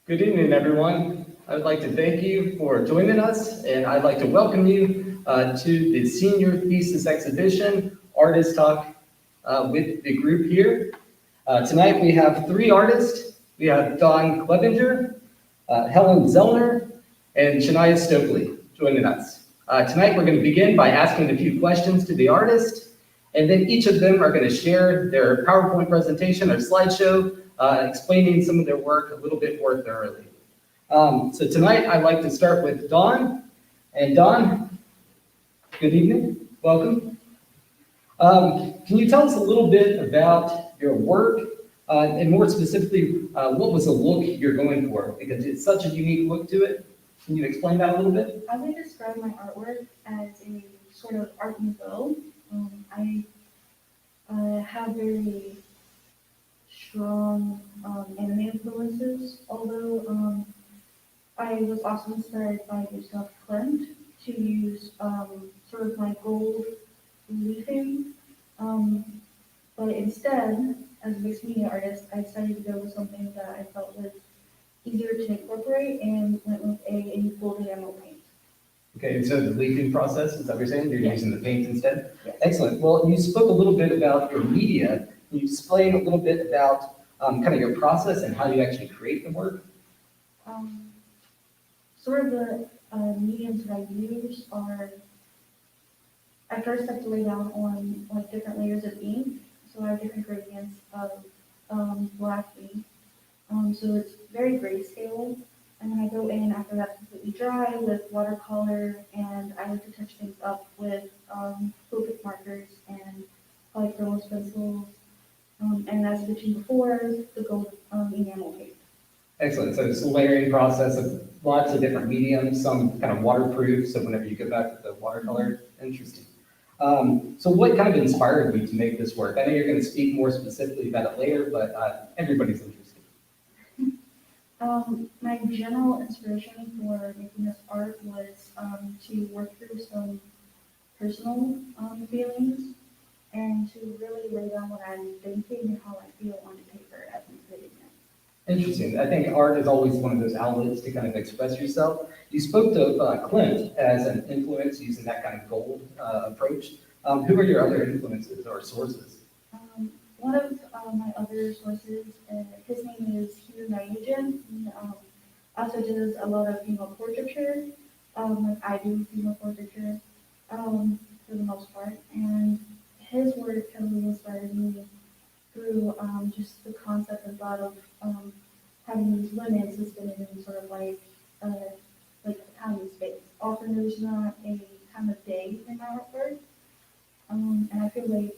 Good evening, everyone. I would like to thank you for joining us, and I'd like to welcome you to the Senior Thesis Exhibition Artist Talk with the group here. Tonight we have three artists. We have Don Clevenger, Helen Zellner, and Shania Stokley joining us. Tonight we're going to begin by asking a few questions to the artist, and then each of them are going to share their PowerPoint presentation or slideshow explaining some of their work a little bit more thoroughly. So tonight I'd like to start with Don. And Don, good evening, welcome. Can you tell us a little bit about your work and more specifically, what was the look you're going for? Because it's such a unique look to it. Can you explain that a little bit? I would describe my artwork as a sort of art nouveau. I have very strong anime influences, although I was also inspired by Gustav Klimt to use sort of my gold leafing, but instead, as a mixed media artist, I decided to go with something that I felt was easier to incorporate and went with a golden emerald paint. Okay, so the leafing process, is that what you're saying? You're using the paint instead? Yes. Excellent. Well, you spoke a little bit about your media. Can you explain a little bit about kind of your process and how you actually create the work? Sort of the mediums that I use are, I first have to lay down on like different layers of ink. So I have different gradients of black ink. So it's very grayscale. And then I go in after that's completely dry with watercolor, and I like to touch things up with Copic markers and polychromos pencils. And as I mentioned before, the gold enamel paint. Excellent. So it's a layering process of lots of different mediums, some kind of waterproof, so whenever you go back to the watercolor, interesting. So what kind of inspired you to make this work? I know you're going to speak more specifically about it later, but everybody's interested. My general inspiration for making this art was to work through some personal feelings and to really lay down what I'm thinking and how I feel onto paper as I'm creating it. Interesting. I think art is always one of those outlets to kind of express yourself. You spoke to Klimt as an influence using that kind of gold approach. Who are your other influences or sources? One of my other sources, his name is Hugh Niagen. He also does a lot of female portraiture, like I do female portraiture for the most part. And his work heavily inspired me through just the concept and thought of having these women suspended in sort of like a time and space. Often there's not a time of day in my artwork, and I feel like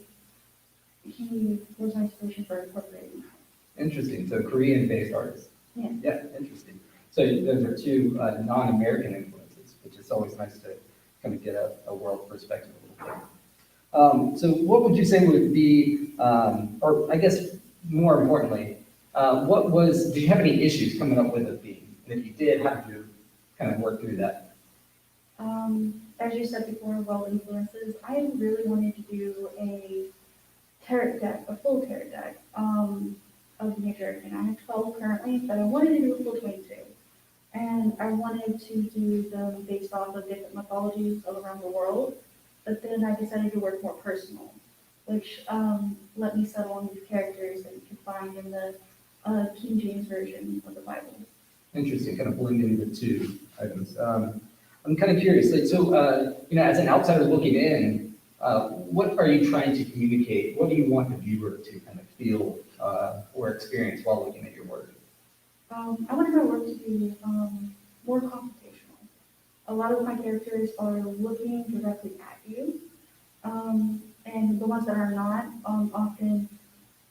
he was my inspiration for incorporating that. Interesting. So Korean-based artists. Yeah. Yeah, interesting. So those are two non-American influences, which is always nice to kind of get a world perspective a little bit. So what would you say would be, or I guess more importantly, did you have any issues coming up with a theme? And if you did, how did you kind of work through that? As you said before, well, influences, I really wanted to do a tarot deck, a full tarot deck of nature, and I have 12 currently, but I wanted to do a full 22. And I wanted to do them based off of different mythologies all around the world, but then I decided to work more personal, which let me settle on these characters that you can find in the King James Version of the Bible. Interesting, kind of blending the two items. I'm kind of curious, like, so, as an outsider looking in, what are you trying to communicate? What do you want the viewer to kind of feel or experience while looking at your work? I wanted my work to be more confrontational. A lot of my characters are looking directly at you, and the ones that are not often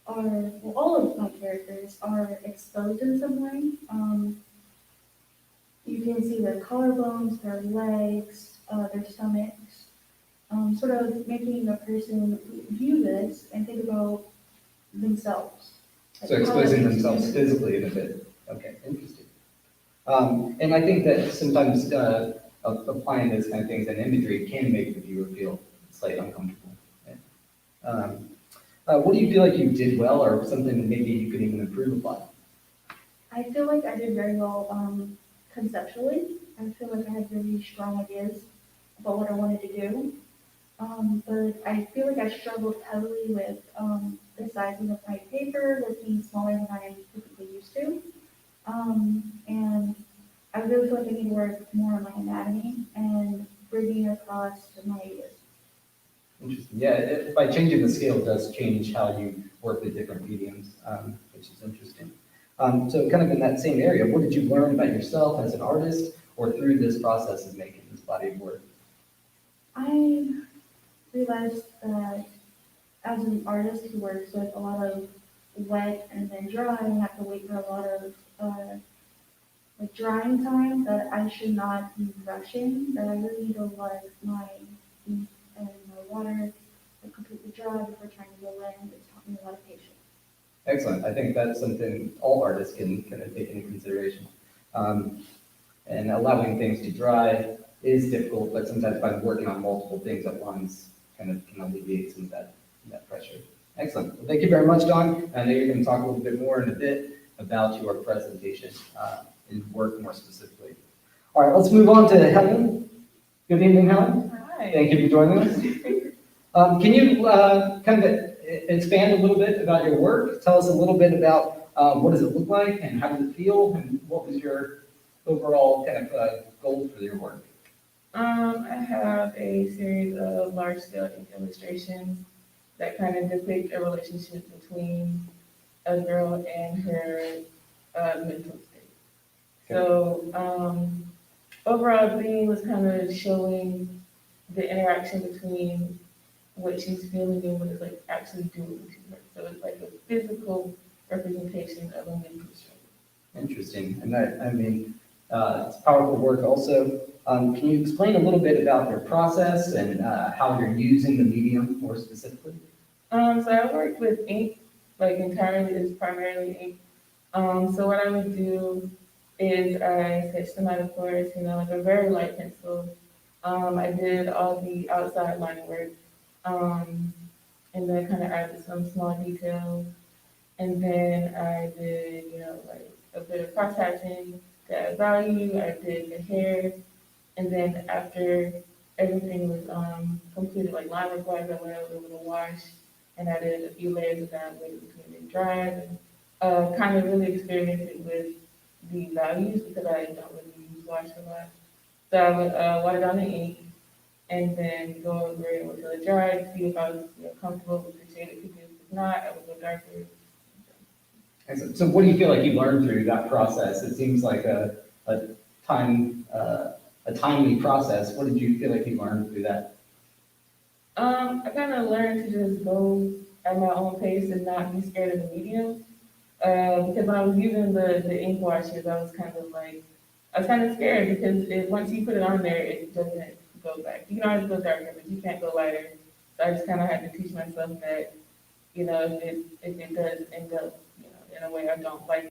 are, well, all of my characters are exposed in some way. You can see their collarbones, their legs, their stomachs, sort of making the person view this and think about themselves. So exposing themselves physically in a bit. Okay, interesting. And I think that sometimes applying those kind of things and imagery can make the viewer feel slightly uncomfortable. What do you feel like you did well or something that maybe you could even improve upon? I feel like I did very well conceptually. I feel like I had really strong ideas about what I wanted to do. But I feel like I struggled heavily with the sizing of my paper, with being smaller than I am typically used to. And I really feel like I need to work more on my anatomy and bringing across my ideas. Interesting. Yeah, by changing the scale does change how you work with different mediums, which is interesting. So kind of in that same area, what did you learn about yourself as an artist or through this process of making this body of work? I realized that as an artist who works with a lot of wet and then dry and have to wait for a lot of like drying time, that I should not be rushing, that I really need to let my ink and my water like completely dry before trying to go in. It's taught me a lot of patience. Excellent. I think that's something all artists can kind of take into consideration. Um, and allowing things to dry is difficult, but sometimes by working on multiple things at once kind of can alleviate some of that pressure. Excellent. Well, thank you very much, Don. I know you're going to talk a little bit more in a bit about your presentation and work more specifically. All right, let's move on to Helen. Good evening, Helen. Hi. Thank you for joining us. Can you kind of expand a little bit about your work? Tell us a little bit about what does it look like and how does it feel and what was your overall kind of goal for your work? I have a series of large-scale illustrations that kind of depict a relationship between a girl and her mental state. So overall theme was kind of showing the interaction between what she's feeling and what it's like actually doing to her. So it's like a physical representation of a mental struggle. Interesting. And I mean, it's powerful work also. Can you explain a little bit about your process and how you're using the medium more specifically? So I work with ink, like entirely, it's primarily ink. So what I would do is I sketched them out of course, like a very light pencil. I did all the outside line work, and then kind of added some small details. And then I did, like a bit of cross hatching to add value. I did the hair, and then after everything was completed, like line work wise, I went over with a wash and I did a few layers of that, waited between the dried, and kind of really experimented with the values because I don't really use wash a lot. So I would water down the ink and then go over it until it dried, see if I was comfortable with the shade it could use. If not, I would go darker. Excellent. So what do you feel like you learned through that process? It seems like a timely process. What did you feel like you learned through that? I kind of learned to just go at my own pace and not be scared of the medium. Because when I was using the ink washes, I was kind of scared because once you put it on there, it doesn't go back. You can always go darker, but you can't go lighter. So I just kind of had to teach myself that, if it does end up, in a way I don't like.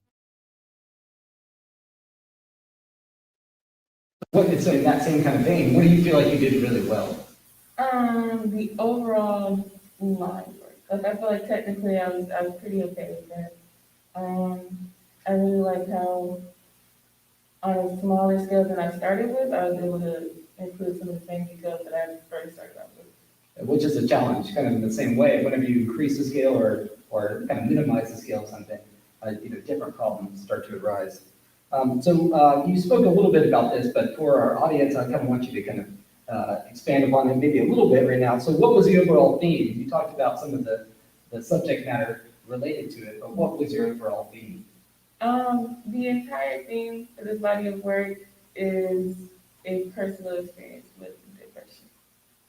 So in that same kind of vein, what do you feel like you did really well? The overall line work. Like I feel like technically I was pretty okay with that. I really like how on a smaller scale than I started with, I was able to include some of the same details that I first started out with. Which is a challenge, kind of in the same way. Whenever you increase the scale or kind of minimize the scale of something, different problems start to arise. So you spoke a little bit about this, but for our audience, I kind of want you to kind of expand upon it maybe a little bit right now. So what was the overall theme? You talked about some of the subject matter related to it, but what was your overall theme? The entire theme for this body of work is a personal experience with depression.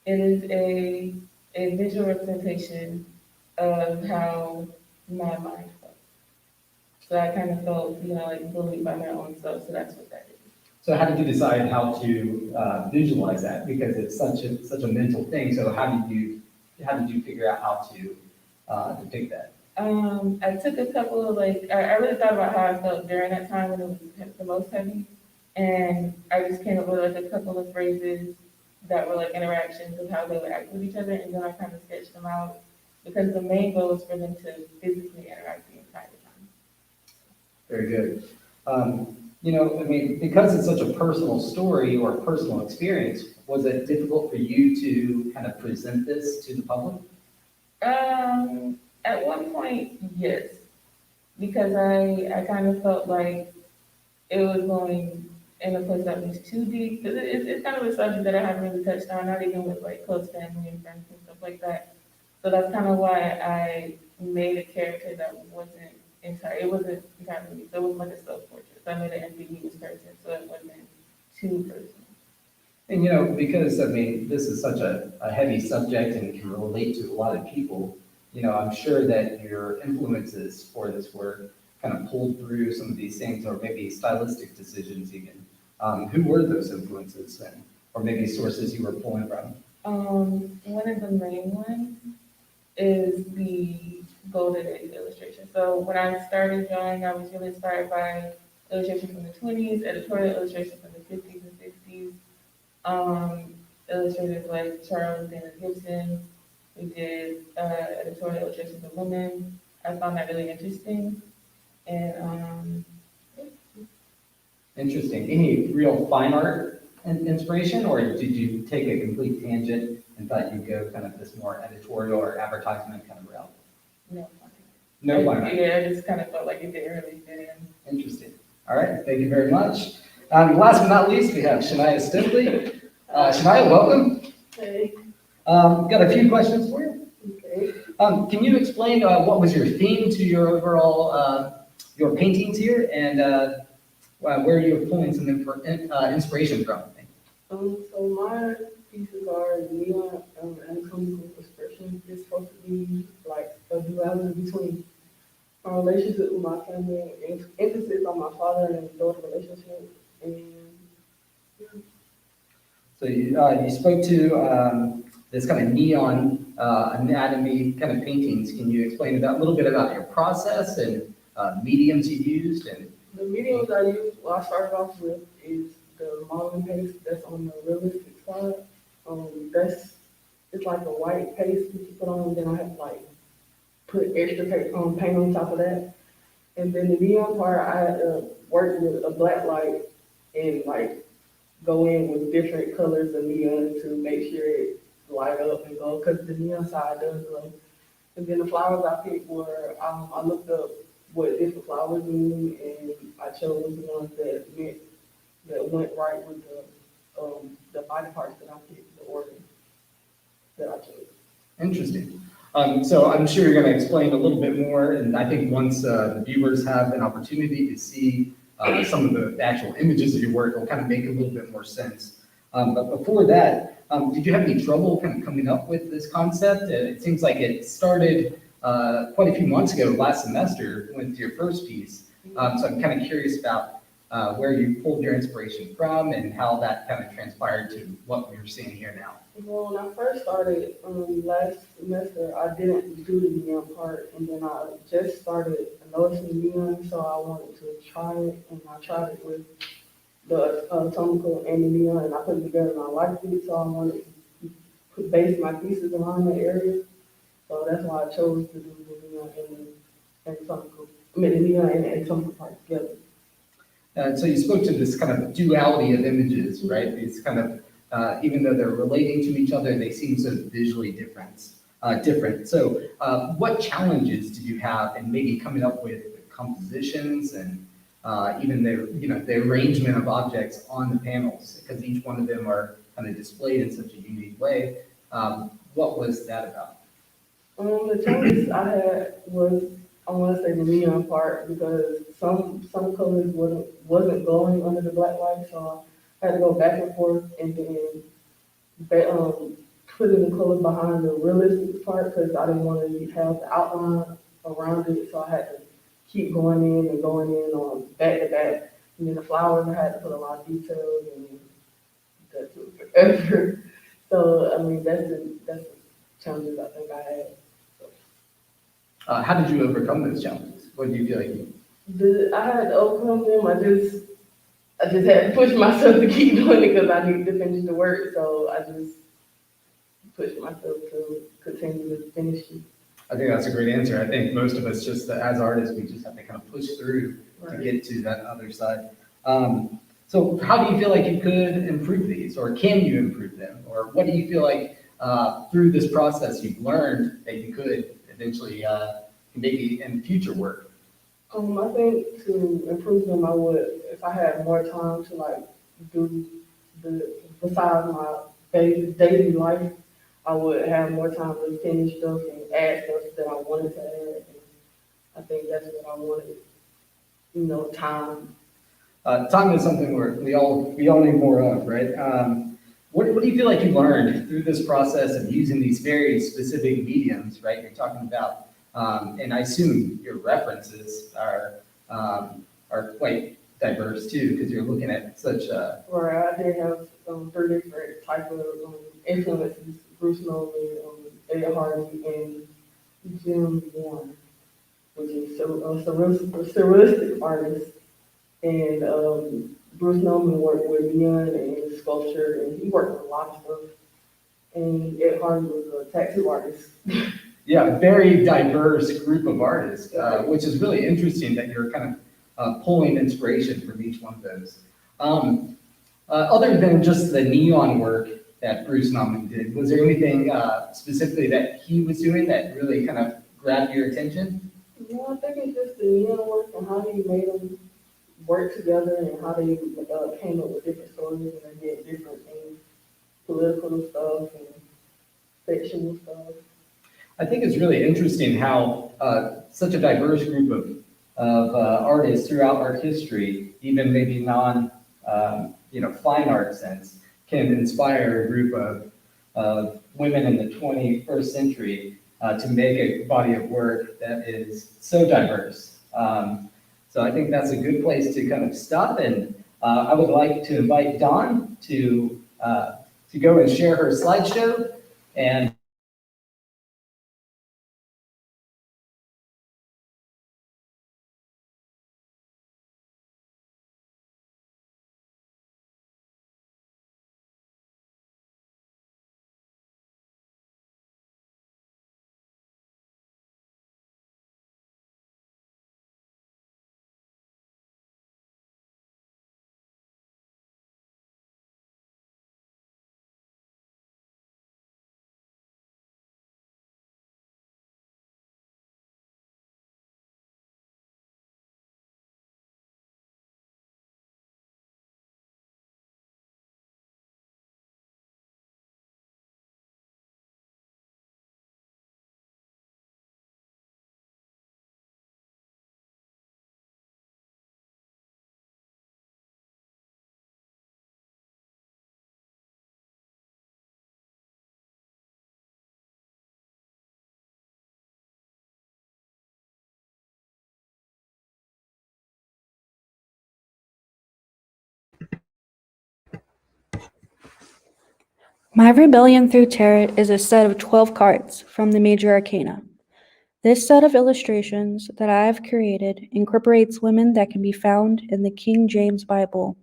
It is a visual representation of how my mind felt. So I kind of felt, like bullied by my own self. So that's what that is. So how did you decide how to visualize that? Because it's such a mental thing. So how did you figure out how to depict that? I took a couple of I really thought about how I felt during that time when it was the most heavy, and I just came up with like a couple of phrases that were like interactions of how they would act with each other, and then I kind of sketched them out because the main goal is for them to physically interact the entire time. Very good. I mean, because it's such a personal story or personal experience, was it difficult for you to kind of present this to the public? At one point, yes, because I kind of felt like it was going in a place that was too deep. 'Cause it's kind of a subject that I haven't really touched on, not even with like close family and friends and stuff like that. So that's kind of why I made a character that wasn't entirely, it wasn't entirely me. So it was like a self-portrait. So I made an ambiguous person, so it wasn't too personal. And, because, I mean, this is such a heavy subject and can relate to a lot of people, I'm sure that your influences for this work kind of pulled through some of these things, or maybe stylistic decisions even. Who were those influences then? Or maybe sources you were pulling from? One of the main ones is the Golden Age illustration. So when I started drawing, I was really inspired by illustration from the 20s, editorial illustration from the 50s and 60s. Illustrators like Charles Dana Gibson. We did editorial illustrations of women. I found that really interesting. And Interesting. Any real fine art inspiration, or did you take a complete tangent and thought you'd go kind of this more editorial or advertisement kind of route? no. No fine art. Yeah, I just kind of felt like it didn't really fit in. Interesting. All right, thank you very much. Last but not least, we have Shania Stokley. Shania, welcome. Hey, Got a few questions for you. okay. Can you explain what was your theme to your overall your paintings here, and where you're pulling some inspiration from? So my pieces are neon anatomical expression. It's supposed to be like a duality between my relationship with my family and emphasis on my father and daughter relationship. And yeah. So you spoke to this kind of neon anatomy kind of paintings. Can you explain a little bit about your process and mediums you used? And The mediums I use, I started off with is the modeling paste that's on the realistic side. It's like a white paste that you put on, and then I have to like put extra paint on top of that. And then the neon part, I had to work with a black light and like go in with different colors of neon to make sure it light up and go, because the neon side does glow. And then the flowers I picked were, I looked up what different flowers mean, and I chose the ones that went right with the body parts that I picked, the organ that I chose. interesting. So I'm sure you're going to explain a little bit more, and I think once the viewers have an opportunity to see some of the actual images of your work, it'll kind of make a little bit more sense. But before that, did you have any trouble kind of coming up with this concept? It seems like it started quite a few months ago, last semester, with your first piece. So I'm kind of curious about where you pulled your inspiration from and how that kind of transpired to what we're seeing here now. Well, when I first started last semester, I didn't do the neon part, and then I just started noticing neon, so I wanted to try it, and I tried it with the Anatomical and the neon, and I put it together, and I liked it, so I wanted to base my pieces around that area. So that's why I chose to do the neon and the Anatomical. I mean, the neon and the Anatomical part together. So you spoke to this kind of duality of images, right? These kind of, even though they're relating to each other, they seem so visually different. So what challenges did you have in maybe coming up with compositions and even the arrangement of objects on the panels? Because each one of them are kind of displayed in such a unique way. What was that about? The challenges I had was, I want to say, the neon part, because some colors wasn't glowing under the black light, so I had to go back and forth and then put in the color behind the realistic part, because I didn't want to have the outline around it, so I had to keep going in on back to back. And then the flowers, I had to put a lot of details, and that took forever. So I mean, that's the challenges I think I had. How did you overcome those challenges? What do you feel like I had to overcome them. I just had to push myself to keep doing it, because I needed to finish the work. So I just pushed myself to continue to finish it. I think that's a great answer. I think most of us just, as artists, we just have to kind of push through to get to that other side. So how do you feel like you could improve these, or can you improve them? Or what do you feel like through this process you've learned that you could eventually maybe in future work? I think to improve them, I would, if I had more time to like do besides my daily life, I would have more time to finish stuff and add stuff that I wanted to add. And I think that's what I wanted, time. Time is something we all need more of, right? What do you feel like you learned through this process of using these very specific mediums, right? You're talking about, and I assume your references are quite diverse too, because you're looking at such a. Right, I did have 3 different type of influences: Bruce Nolan, Ed Hardy, and Jim Warren, which is a surrealistic artist. And Bruce Nolan worked with neon and sculpture, and he worked with a lot of stuff. And Ed Hardy was a tattoo artist. Yeah, very diverse group of artists, which is really interesting that you're kind of pulling inspiration from each one of those. Other than just the neon work that Bruce Nauman did, was there anything specifically that he was doing that really kind of grabbed your attention? Yeah, I think it's just the neon work and how he made them work together and how they came up with different stories and they did different things, political stuff and fictional stuff. I think it's really interesting how such a diverse group of artists throughout art history, even maybe fine art sense, can inspire a group of women in the 21st century to make a body of work that is so diverse. So I think that's a good place to kind of stop, and I would like to invite Dawn to go and share her slideshow. And My Rebellion Through Tarot is a set of 12 cards from the Major Arcana. This set of illustrations that I have created incorporates women that can be found in the King James Bible.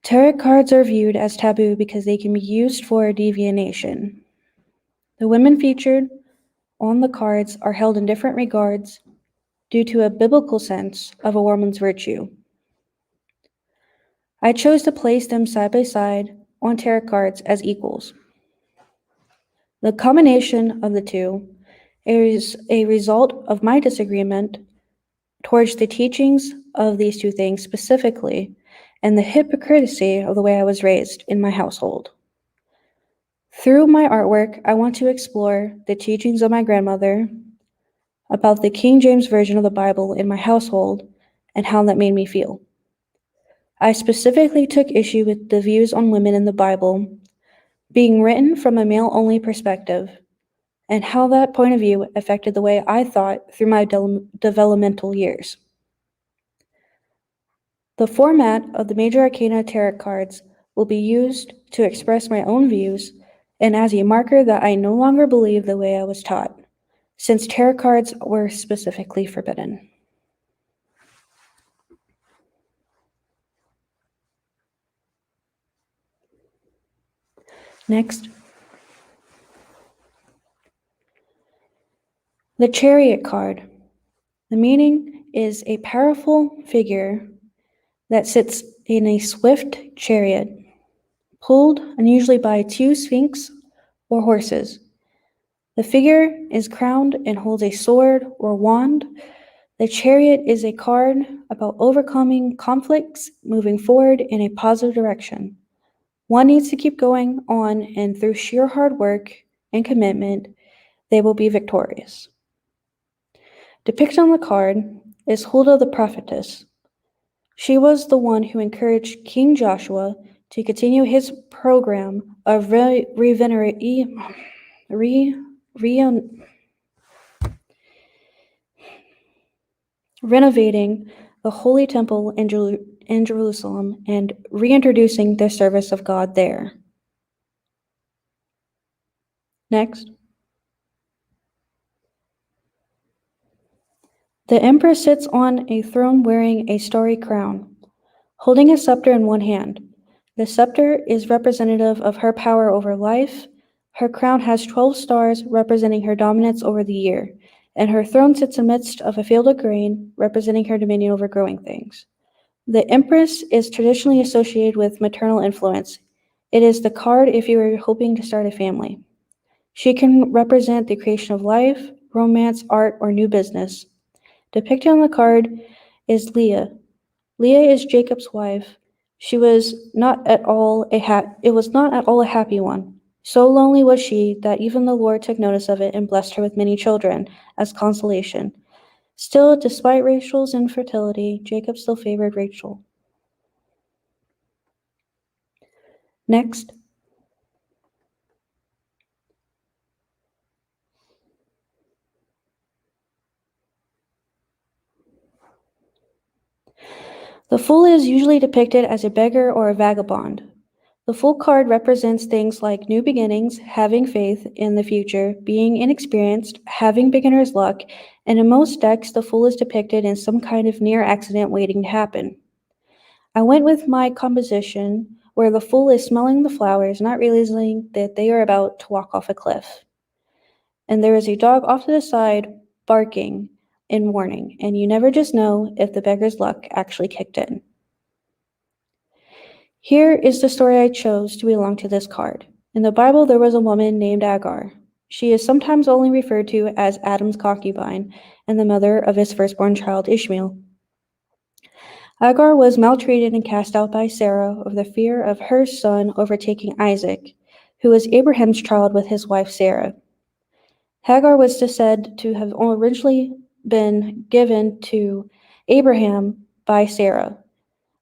Tarot cards are viewed as taboo because they can be used for divination. The women featured on the cards are held in different regards due to a biblical sense of a woman's virtue. I chose to place them side by side on tarot cards as equals. The combination of the two is a result of my disagreement towards the teachings of these two things specifically and the hypocrisy of the way I was raised in my household. Through my artwork, I want to explore the teachings of my grandmother about the King James Version of the Bible in my household and how that made me feel. I specifically took issue with the views on women in the Bible being written from a male-only perspective and how that point of view affected the way I thought through my developmental years. The format of the Major Arcana Tarot cards will be used to express my own views and as a marker that I no longer believe the way I was taught, since tarot cards were specifically forbidden. Next. The Chariot card. The meaning is a powerful figure that sits in a swift chariot, pulled unusually by two sphinx or horses. The figure is crowned and holds a sword or wand. The chariot is a card about overcoming conflicts, moving forward in a positive direction. One needs to keep going on, and through sheer hard work and commitment, they will be victorious. Depicted on the card is Huldah the prophetess. She was the one who encouraged King Joshua to continue his program of renovating the Holy Temple in Jerusalem and reintroducing the service of God there. Next. The empress sits on a throne wearing a starry crown, holding a scepter in one hand. The scepter is representative of her power over life. Her crown has 12 stars representing her dominance over the year, and her throne sits amidst of a field of grain representing her dominion over growing things. The empress is traditionally associated with maternal influence. It is the card if you are hoping to start a family. She can represent the creation of life, romance, art, or new business. Depicted on the card is Leah. Leah is Jacob's wife. It was not at all a happy one. So lonely was she that even the Lord took notice of it and blessed her with many children as consolation. Still, despite Rachel's infertility, Jacob still favored Rachel. Next. The fool is usually depicted as a beggar or a vagabond. The Fool card represents things like new beginnings, having faith in the future, being inexperienced, having beginner's luck, and in most decks, the Fool is depicted in some kind of near accident waiting to happen. I went with my composition where the Fool is smelling the flowers, not realizing that they are about to walk off a cliff. And there is a dog off to the side barking in warning, and you never just know if the beggar's luck actually kicked in. Here is the story I chose to belong to this card. In the Bible, there was a woman named Agar. She is sometimes only referred to as Adam's concubine and the mother of his firstborn child, Ishmael. Agar was maltreated and cast out by Sarah over the fear of her son overtaking Isaac, who was Abraham's child with his wife Sarah. Hagar was said to have originally been given to Abraham by Sarah,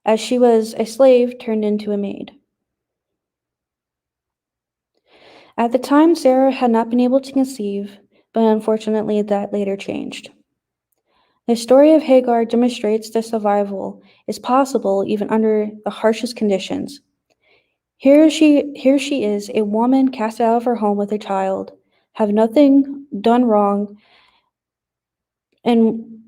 as she was a slave turned into a maid. At the time, Sarah had not been able to conceive, but unfortunately that later changed. The story of Hagar demonstrates that survival is possible even under the harshest conditions. Here she is, a woman cast out of her home with a child, have nothing done wrong, and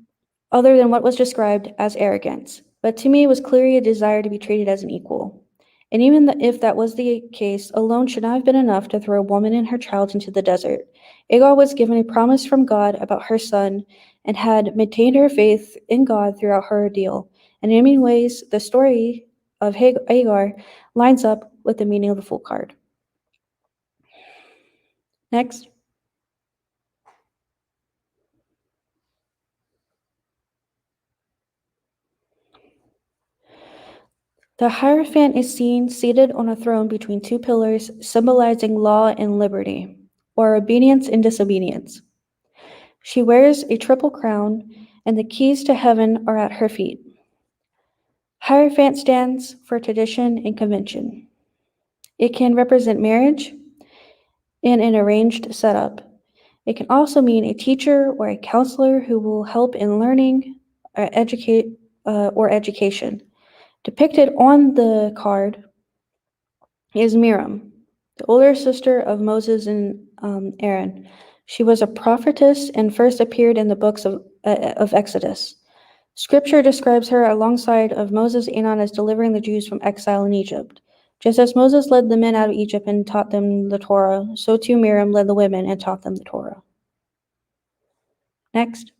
other than what was described as arrogance. But to me, it was clearly a desire to be treated as an equal. And even if that was the case, alone should not have been enough to throw a woman and her child into the desert. Agar was given a promise from God about her son and had maintained her faith in God throughout her ordeal. And in many ways, the story of Agar lines up with the meaning of the Fool card. Next. The Hierophant is seen seated on a throne between two pillars, symbolizing law and liberty, or obedience and disobedience. She wears a triple crown, and the keys to heaven are at her feet. Hierophant stands for tradition and convention. It can represent marriage in an arranged setup. It can also mean a teacher or a counselor who will help in learning or education. Depicted on the card is Miriam, the older sister of Moses and Aaron. She was a prophetess and first appeared in the books of Exodus. Scripture describes her alongside of Moses and Aaron as delivering the Jews from exile in Egypt. Just as Moses led the men out of Egypt and taught them the Torah, so too Miriam led the women and taught them the Torah. Next.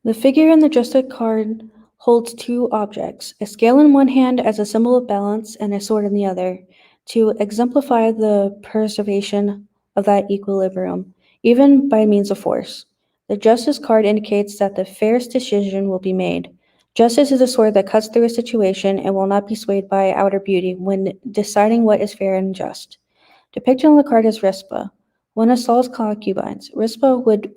The figure in the Justice card holds two objects, a scale in one hand as a symbol of balance and a sword in the other, to exemplify the preservation of that equilibrium, even by means of force. The Justice card indicates that the fairest decision will be made. Justice is a sword that cuts through a situation and will not be swayed by outer beauty when deciding what is fair and just. Depicted on the card is Rispa, one of Saul's concubines. Rispa would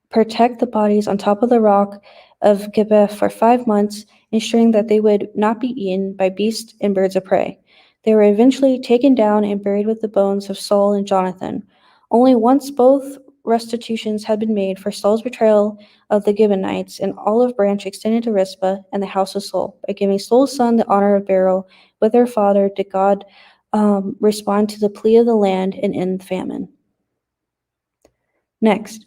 protect the bodies on top of the rock of Gibeah for 5 months, ensuring that they would not be eaten by beasts and birds of prey. They were eventually taken down and buried with the bones of Saul and Jonathan. Only once both restitutions had been made for Saul's betrayal of the Gibeonites, an olive branch extended to Rispa and the house of Saul. By giving Saul's son the honor of burial with their father, did God respond to the plea of the land and end the famine. Next.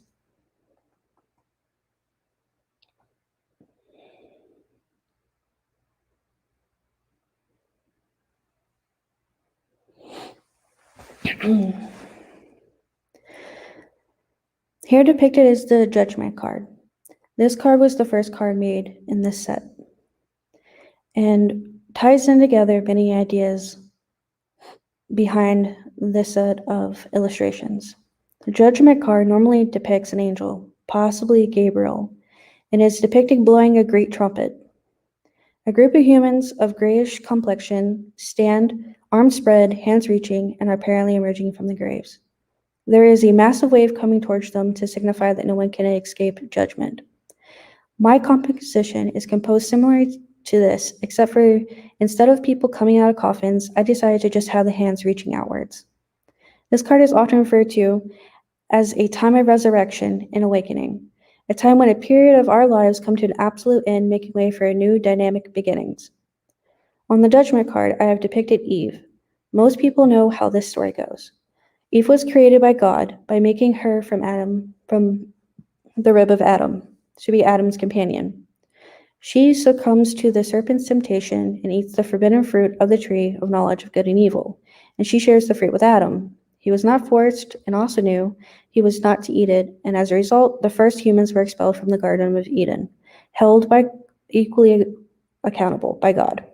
Here depicted is the Judgment card. This card was the first card made in this set and ties in together many ideas behind this set of illustrations. The Judgment card normally depicts an angel, possibly Gabriel, and is depicted blowing a great trumpet. A group of humans of grayish complexion stand, arms spread, hands reaching, and are apparently emerging from the graves. There is a massive wave coming towards them to signify that no one can escape judgment. My composition is composed similar to this, except for instead of people coming out of coffins, I decided to just have the hands reaching outwards. This card is often referred to as a time of resurrection and awakening, a time when a period of our lives come to an absolute end, making way for new dynamic beginnings. On the Judgment card, I have depicted Eve. Most people know how this story goes. Eve was created by God by making her from the rib of Adam, to be Adam's companion. She succumbs to the serpent's temptation and eats the forbidden fruit of the tree of knowledge of good and evil, and she shares the fruit with Adam. He was not forced and also knew he was not to eat it, and as a result, the first humans were expelled from the Garden of Eden, held by equally accountable by God.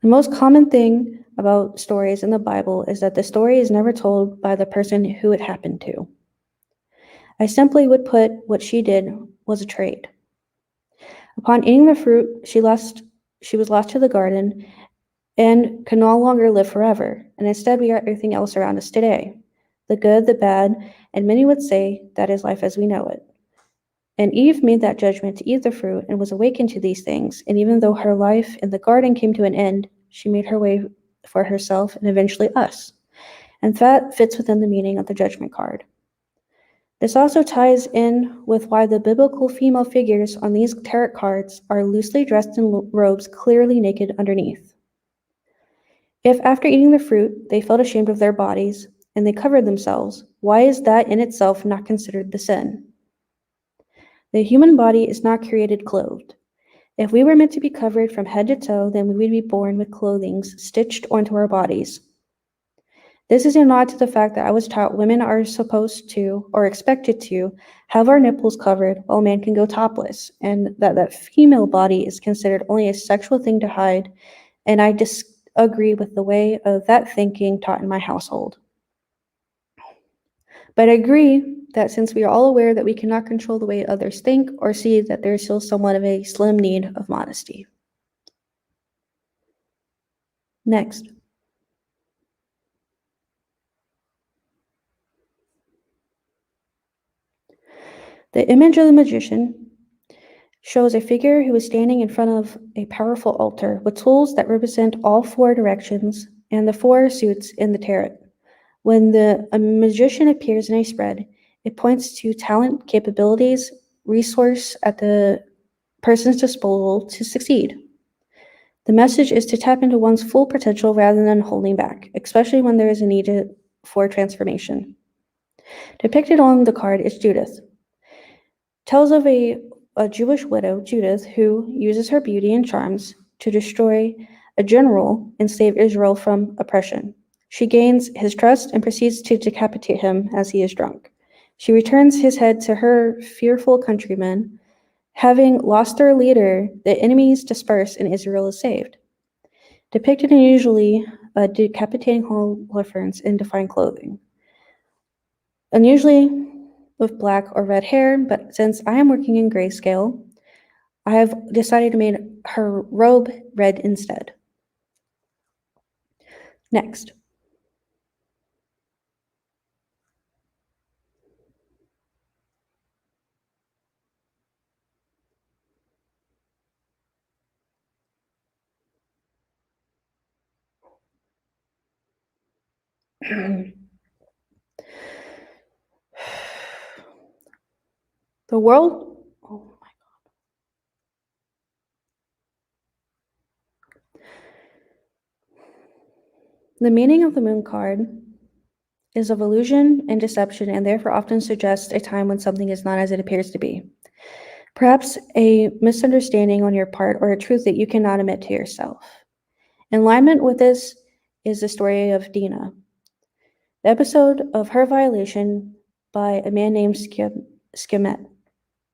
The most common thing about stories in the Bible is that the story is never told by the person who it happened to. I simply would put what she did was a trade. Upon eating the fruit, she was lost to the garden and could no longer live forever, and instead we are everything else around us today, the good, the bad, and many would say that is life as we know it. And Eve made that judgment to eat the fruit and was awakened to these things, and even though her life in the garden came to an end, she made her way for herself and eventually us. And that fits within the meaning of the Judgment card. This also ties in with why the biblical female figures on these tarot cards are loosely dressed in robes, clearly naked underneath. If after eating the fruit, they felt ashamed of their bodies and they covered themselves, why is that in itself not considered the sin? The human body is not created clothed. If we were meant to be covered from head to toe, then we would be born with clothing stitched onto our bodies. This is a nod to the fact that I was taught women are supposed to, or expected to, have our nipples covered while men can go topless, and that female body is considered only a sexual thing to hide, and I disagree with the way of that thinking taught in my household. But I agree that since we are all aware that we cannot control the way others think or see, that there is still somewhat of a slim need of modesty. Next. The image of the magician shows a figure who is standing in front of a powerful altar with tools that represent all four directions and the four suits in the tarot. When a magician appears in a spread, it points to talent, capabilities, resource at the person's disposal to succeed. The message is to tap into one's full potential rather than holding back, especially when there is a need for transformation. Depicted on the card is Judith. Tells of a Jewish widow, Judith, who uses her beauty and charms to destroy a general and save Israel from oppression. She gains his trust and proceeds to decapitate him as he is drunk. She returns his head to her fearful countrymen. Having lost their leader, the enemies disperse and Israel is saved. Depicted in usually decapitating Holofernes in defined clothing. Unusually with black or red hair, but since I am working in grayscale, I have decided to make her robe red instead. Next. The world. Oh my. The meaning of the moon card is of illusion and deception, and therefore often suggests a time when something is not as it appears to be. Perhaps a misunderstanding on your part or a truth that you cannot admit to yourself. In alignment with this is the story of Dinah, the episode of her violation by a man named Skemet,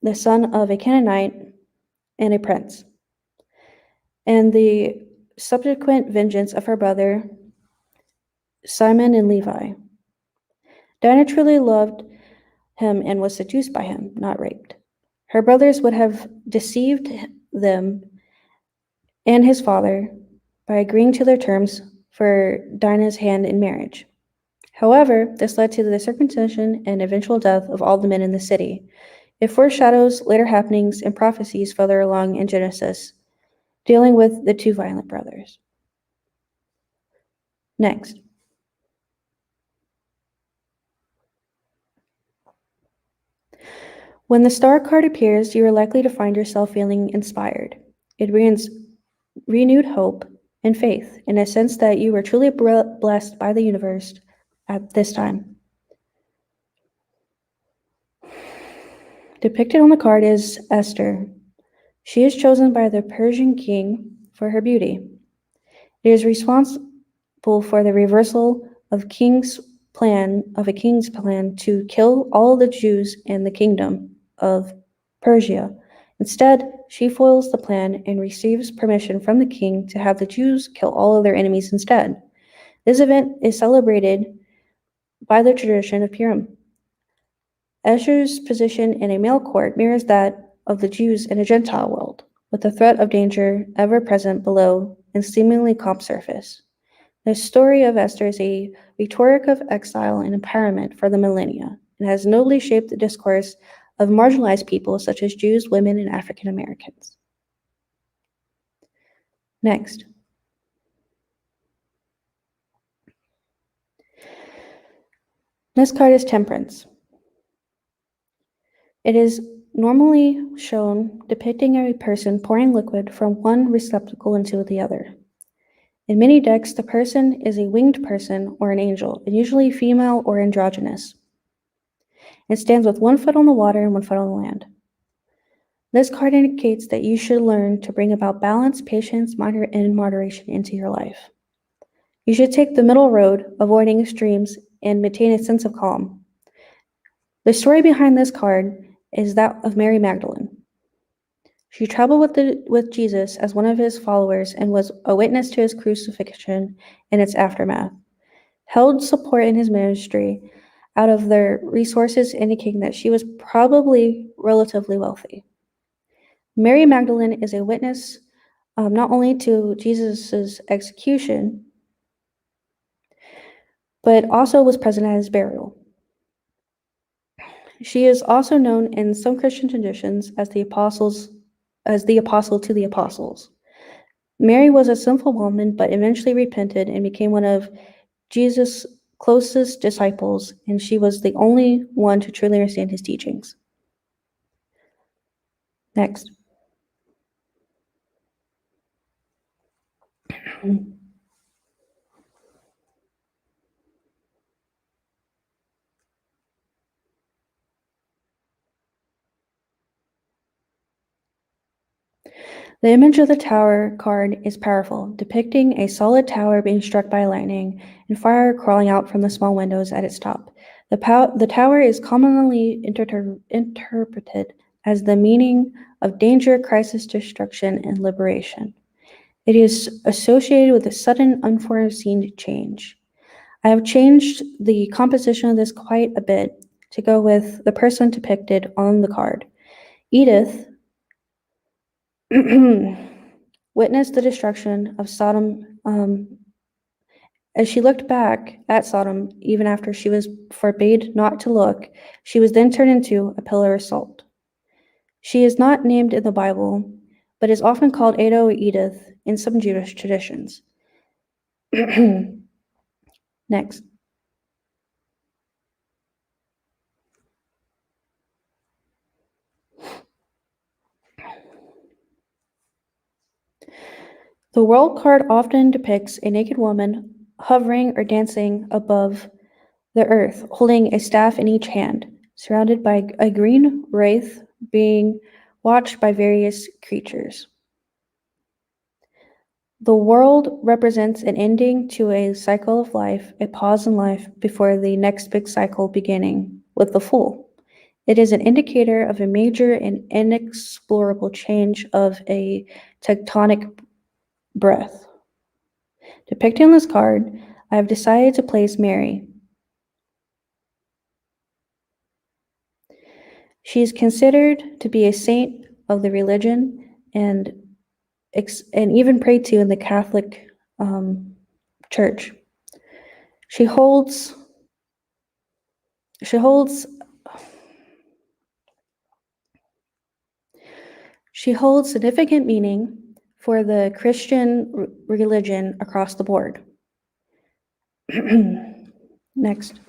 the son of a Canaanite and a prince, and the subsequent vengeance of her brother Simon and Levi. Dinah truly loved him and was seduced by him, not raped. Her brothers would have deceived them and his father by agreeing to their terms for Dinah's hand in marriage. However, this led to the circumcision and eventual death of all the men in the city. It foreshadows later happenings and prophecies further along in Genesis, dealing with the two violent brothers. Next. When the star card appears, you are likely to find yourself feeling inspired. It brings renewed hope and faith in a sense that you were truly blessed by the universe at this time. Depicted on the card is Esther. She is chosen by the Persian king for her beauty. It is responsible for the reversal of a king's plan to kill all the Jews in the kingdom of Persia. Instead, she foils the plan and receives permission from the king to have the Jews kill all of their enemies instead. This event is celebrated by the tradition of Purim. Esther's position in a male court mirrors that of the Jews in a Gentile world, with the threat of danger ever present below and seemingly calm surface. The story of Esther is a rhetoric of exile and empowerment for the millennia, and has notably shaped the discourse of marginalized people such as Jews, women, and African Americans. Next. This card is Temperance. It is normally shown depicting a person pouring liquid from one receptacle into the other. In many decks, the person is a winged person or an angel, and usually female or androgynous. It stands with 1 foot on the water and 1 foot on the land. This card indicates that you should learn to bring about balance, patience, and moderation into your life. You should take the middle road, avoiding extremes, and maintain a sense of calm. The story behind this card is that of Mary Magdalene. She traveled with Jesus as one of his followers and was a witness to his crucifixion and its aftermath. Held support in his ministry out of their resources, indicating that she was probably relatively wealthy. Mary Magdalene is a witness not only to Jesus' execution, but also was present at his burial. She is also known in some Christian traditions as the apostle to the apostles. Mary was a sinful woman, but eventually repented and became one of Jesus' closest disciples, and she was the only one to truly understand his teachings. Next. The image of the tower card is powerful, depicting a solid tower being struck by lightning and fire crawling out from the small windows at its top. The tower is commonly interpreted as the meaning of danger, crisis, destruction, and liberation. It is associated with a sudden, unforeseen change. I have changed the composition of this quite a bit to go with the person depicted on the card. Edith witnessed the destruction of Sodom. As she looked back at Sodom, even after she was forbade not to look, she was then turned into a pillar of salt. She is not named in the Bible, but is often called Ado or Edith in some Jewish traditions. Next. The world card often depicts a naked woman hovering or dancing above the earth, holding a staff in each hand, surrounded by a green wraith being watched by various creatures. The world represents an ending to a cycle of life, a pause in life before the next big cycle beginning with the Fool. It is an indicator of a major and inexplorable change of a tectonic breath. Depicting on this card, I have decided to place Mary. She is considered to be a saint of the religion and even prayed to in the Catholic Church. She holds significant meaning for the Christian religion across the board. Next.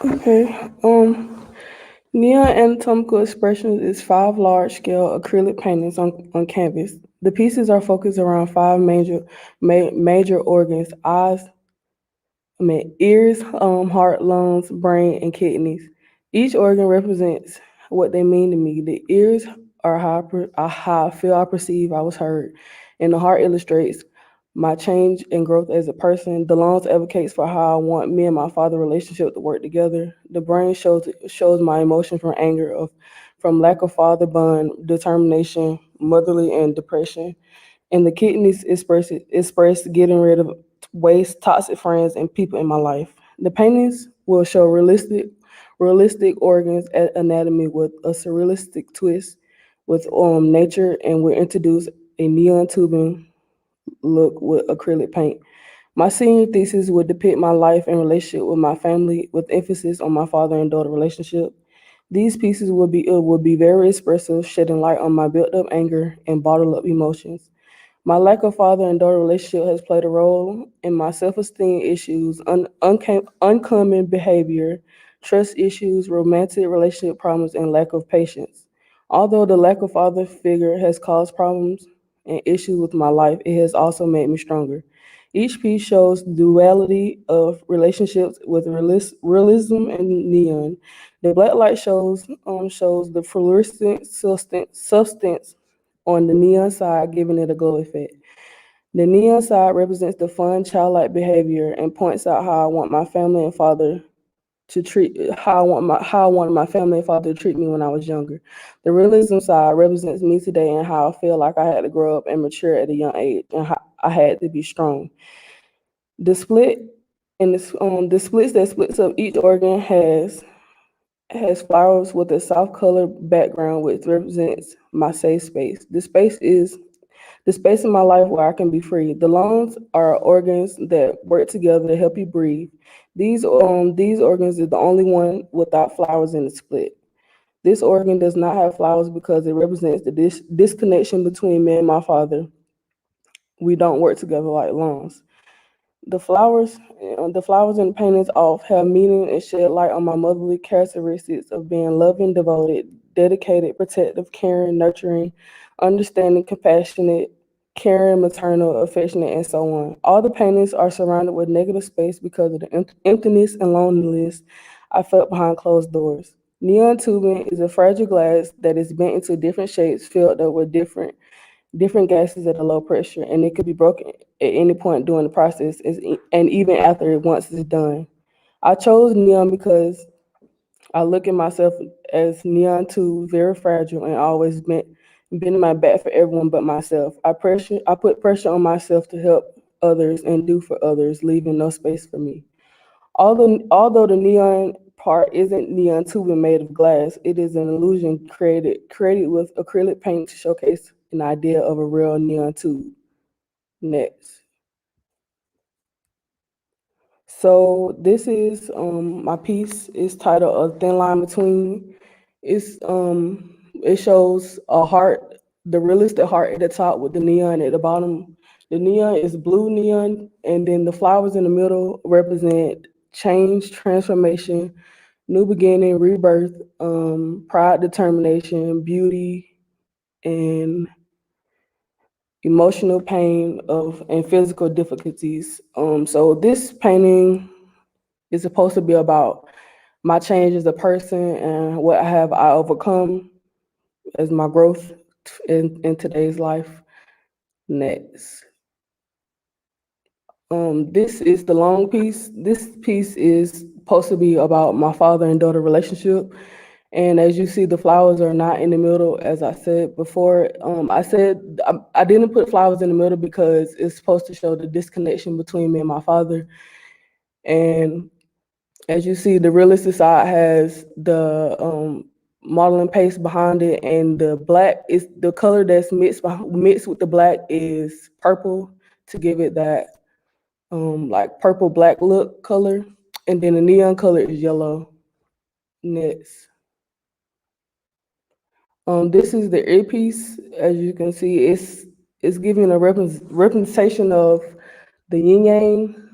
Okay. Neon anatomical expressions is 5 large-scale acrylic paintings on canvas. The pieces are focused around 5 major organs: ears, heart, lungs, brain, and kidneys. Each organ represents what they mean to me. The ears are how I feel I perceive I was heard, and the heart illustrates my change and growth as a person. The lungs advocates for how I want me and my father relationship to work together. The brain shows my emotion from anger, from lack of father bond, determination, motherly, and depression. And the kidneys express getting rid of waste, toxic friends, and people in my life. The paintings will show realistic organs anatomy with a surrealistic twist with nature, and will introduce a neon tubing look with acrylic paint. My senior thesis would depict my life and relationship with my family, with emphasis on my father and daughter relationship. These pieces would be very expressive, shedding light on my built-up anger and bottled up emotions. My lack of father and daughter relationship has played a role in my self-esteem issues, uncommon behavior, trust issues, romantic relationship problems, and lack of patience. Although the lack of father figure has caused problems and issues with my life, it has also made me stronger. Each piece shows duality of relationships with realism and neon. The black light shows the fluorescent substance on the neon side, giving it a glow effect. The neon side represents the fun, childlike behavior and points out how I want my family and father to treat how I wanted my family and father to treat me when I was younger. The realism side represents me today and how I feel like I had to grow up and mature at a young age and how I had to be strong. The split and the splits that splits up each organ has has flowers with a soft colored background, which represents my safe space. This space is the space in my life where I can be free. The lungs are organs that work together to help you breathe. These organs is the only one without flowers in the split. This organ does not have flowers because it represents the disconnection between me and my father. We don't work together like lungs. The flowers and the paintings off have meaning and shed light on my motherly characteristics of being loving, devoted, dedicated, protective, caring, nurturing, understanding, compassionate, caring, maternal, affectionate, and so on. All the paintings are surrounded with negative space because of the emptiness and loneliness I felt behind closed doors. Neon tubing is a fragile glass that is bent into different shapes, filled up with different gases at a low pressure, and it could be broken at any point during the process, and even after it once it's done. I chose neon because I look at myself as neon too, very fragile, and always been in my back for everyone but myself. I put pressure on myself to help others and do for others, leaving no space for me. Although the neon part isn't neon tubing made of glass, it is an illusion created with acrylic paint to showcase an idea of a real neon tube. Next. So this is my piece is titled A Thin Line Between. It shows a heart, the realistic heart at the top with the neon at the bottom. The neon is blue neon, and then the flowers in the middle represent change, transformation, new beginning, rebirth, pride, determination, beauty, and emotional pain of and physical difficulties. So this painting is supposed to be about my change as a person and what I overcome as my growth in today's life. Next. This is the long piece. This piece is supposed to be about my father and daughter relationship. And as you see, the flowers are not in the middle, as I said before. I didn't put flowers in the middle because it's supposed to show the disconnection between me and my father. And as you see, the realistic side has the modeling paste behind it, and the black is the color that's mixed with the black is purple to give it that like purple black look color, and then the neon color is yellow. Next. This is the earpiece. As you can see, it's giving a representation of the yin yang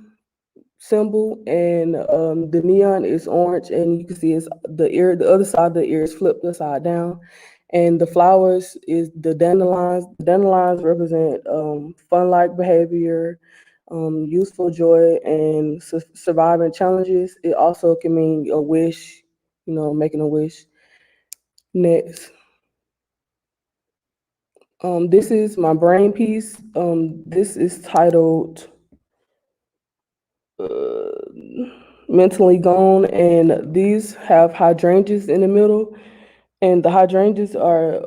symbol, and the neon is orange, and you can see it's the other side of the ear is flipped upside down, and the flowers is the dandelions. The dandelions represent fun-like behavior, youthful joy, and surviving challenges. It also can mean a wish, making a wish. Next. This is my brain piece. This is titled uh, Mentally Gone, and these have hydrangeas in the middle. And the hydrangeas are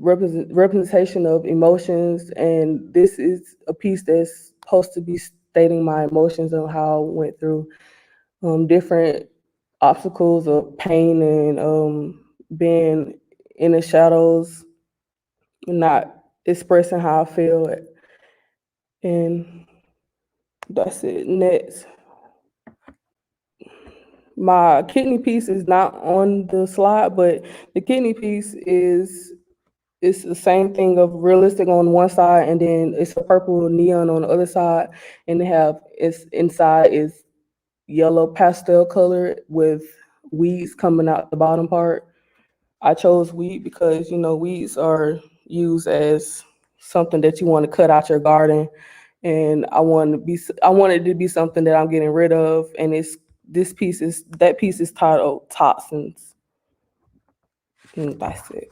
representation of emotions, and this is a piece that's supposed to be stating my emotions and how I went through different obstacles of pain and being in the shadows, not expressing how I feel, and that's it. Next. My kidney piece is not on the slide, but the kidney piece is it's the same thing of realistic on one side, and then it's a purple neon on the other side, and they have it's inside is yellow pastel color with weeds coming out the bottom part. I chose weed because weeds are used as something that you want to cut out your garden, and I want it to be something that I'm getting rid of, and that piece is titled Toxins, and that's it.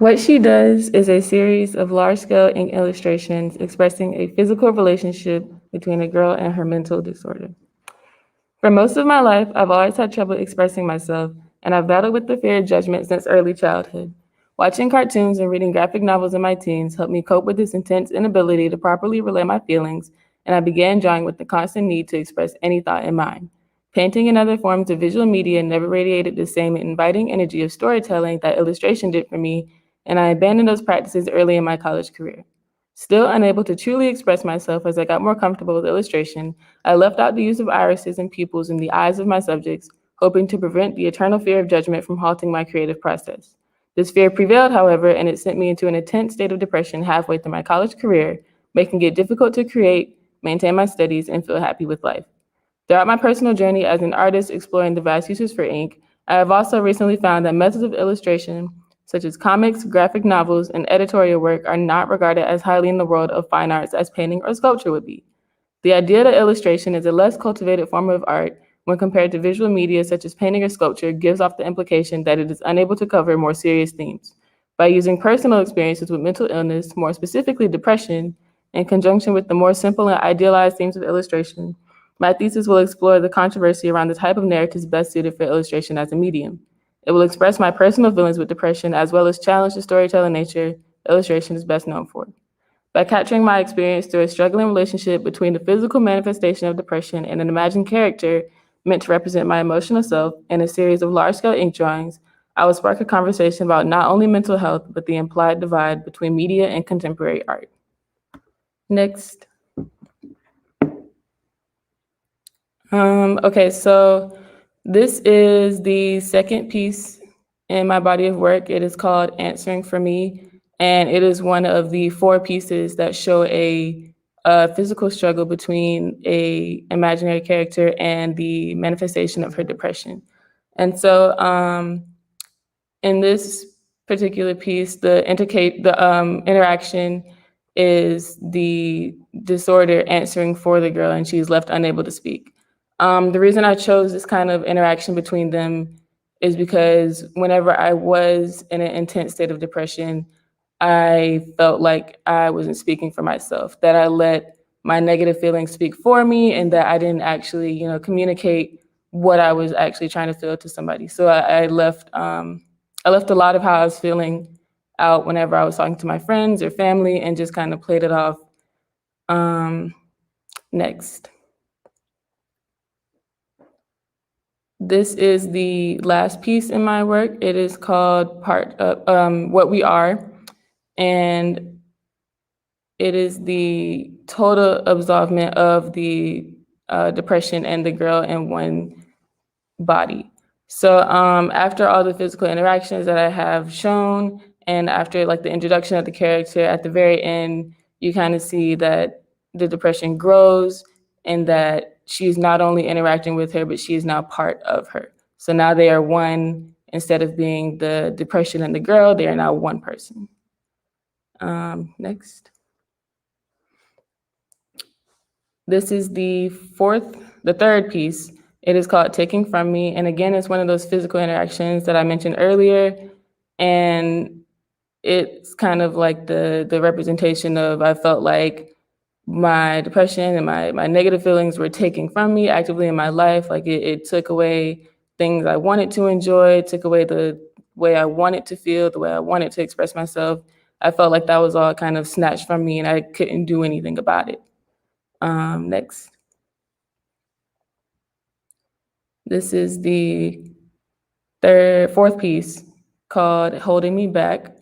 What she does is a series of large-scale ink illustrations expressing a physical relationship between a girl and her mental disorder. For most of my life, I've always had trouble expressing myself, and I've battled with the fear of judgment since early childhood. Watching cartoons and reading graphic novels in my teens helped me cope with this intense inability to properly relay my feelings, and I began drawing with the constant need to express any thought in mind. Painting and other forms of visual media never radiated the same inviting energy of storytelling that illustration did for me, and I abandoned those practices early in my college career. Still unable to truly express myself as I got more comfortable with illustration, I left out the use of irises and pupils in the eyes of my subjects, hoping to prevent the eternal fear of judgment from halting my creative process. This fear prevailed, however, and it sent me into an intense state of depression halfway through my college career, making it difficult to create, maintain my studies, and feel happy with life. Throughout my personal journey as an artist exploring the vast uses for ink, I have also recently found that methods of illustration, such as comics, graphic novels, and editorial work, are not regarded as highly in the world of fine arts as painting or sculpture would be. The idea that illustration is a less cultivated form of art when compared to visual media such as painting or sculpture gives off the implication that it is unable to cover more serious themes. By using personal experiences with mental illness, more specifically depression, in conjunction with the more simple and idealized themes of illustration, my thesis will explore the controversy around the type of narratives best suited for illustration as a medium. It will express my personal feelings with depression as well as challenge the storytelling nature illustration is best known for. By capturing my experience through a struggling relationship between the physical manifestation of depression and an imagined character meant to represent my emotional self in a series of large-scale ink drawings, I will spark a conversation about not only mental health, but the implied divide between media and contemporary art. Next. Okay, so this is the second piece in my body of work. It is called Answering for Me, and it is one of the 4 pieces that show a physical struggle between a imaginary character and the manifestation of her depression. And so in this particular piece, the interaction is the disorder answering for the girl, and she's left unable to speak. The reason I chose this kind of interaction between them is because whenever I was in an intense state of depression, I felt like I wasn't speaking for myself, that I let my negative feelings speak for me, and that I didn't actually, communicate what I was actually trying to feel to somebody. So I left a lot of how I was feeling out whenever I was talking to my friends or family and just kind of played it off. Next. This is the last piece in my work. It is called What We Are, and it is the total absolvement of the depression and the girl in one body. So after all the physical interactions that I have shown, and after like the introduction of the character, at the very end, you kind of see that the depression grows and that she's not only interacting with her, but she is now part of her. So now they are one. Instead of being the depression and the girl, they are now one person. Next. This is the third piece. It is called Taking From Me. And again, it's one of those physical interactions that I mentioned earlier. And it's kind of like the representation of, I felt like my depression and my negative feelings were taken from me actively in my life. Like it took away things I wanted to enjoy, took away the way I wanted to feel, the way I wanted to express myself. I felt like that was all kind of snatched from me and I couldn't do anything about it. Next. This is the fourth piece called Holding Me Back.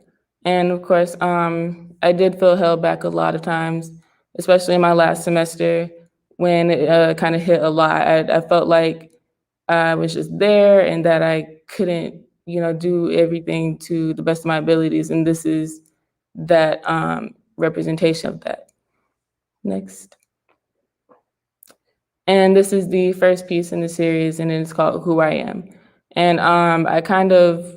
And of course, I did feel held back a lot of times, especially in my last semester when it kind of hit a lot. I felt like I was just there and that I couldn't, do everything to the best of my abilities. And this is that representation of that. Next. And this is the first piece in the series, and it's called Who I Am. And I kind of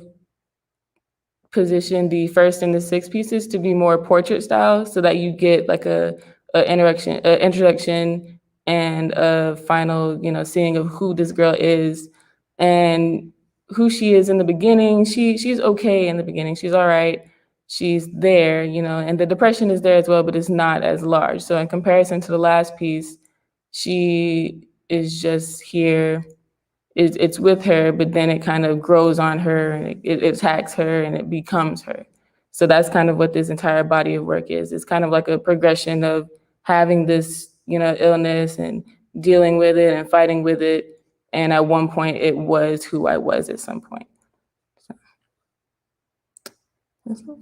positioned the first and the 6 pieces to be more portrait style so that you get like a introduction and a final, seeing of who this girl is and who she is in the beginning. She's okay in the beginning. She's all right. she's there, you know, and the depression is there as well, but it's not as large. So in comparison to the last piece, she is just here. It's with her, but then it kind of grows on her and it attacks her and it becomes her. So that's kind of what this entire body of work is. It's kind of like a progression of having this, you know, illness and dealing with it and fighting with it. And at one point, it was who I was at some point. So, that's all.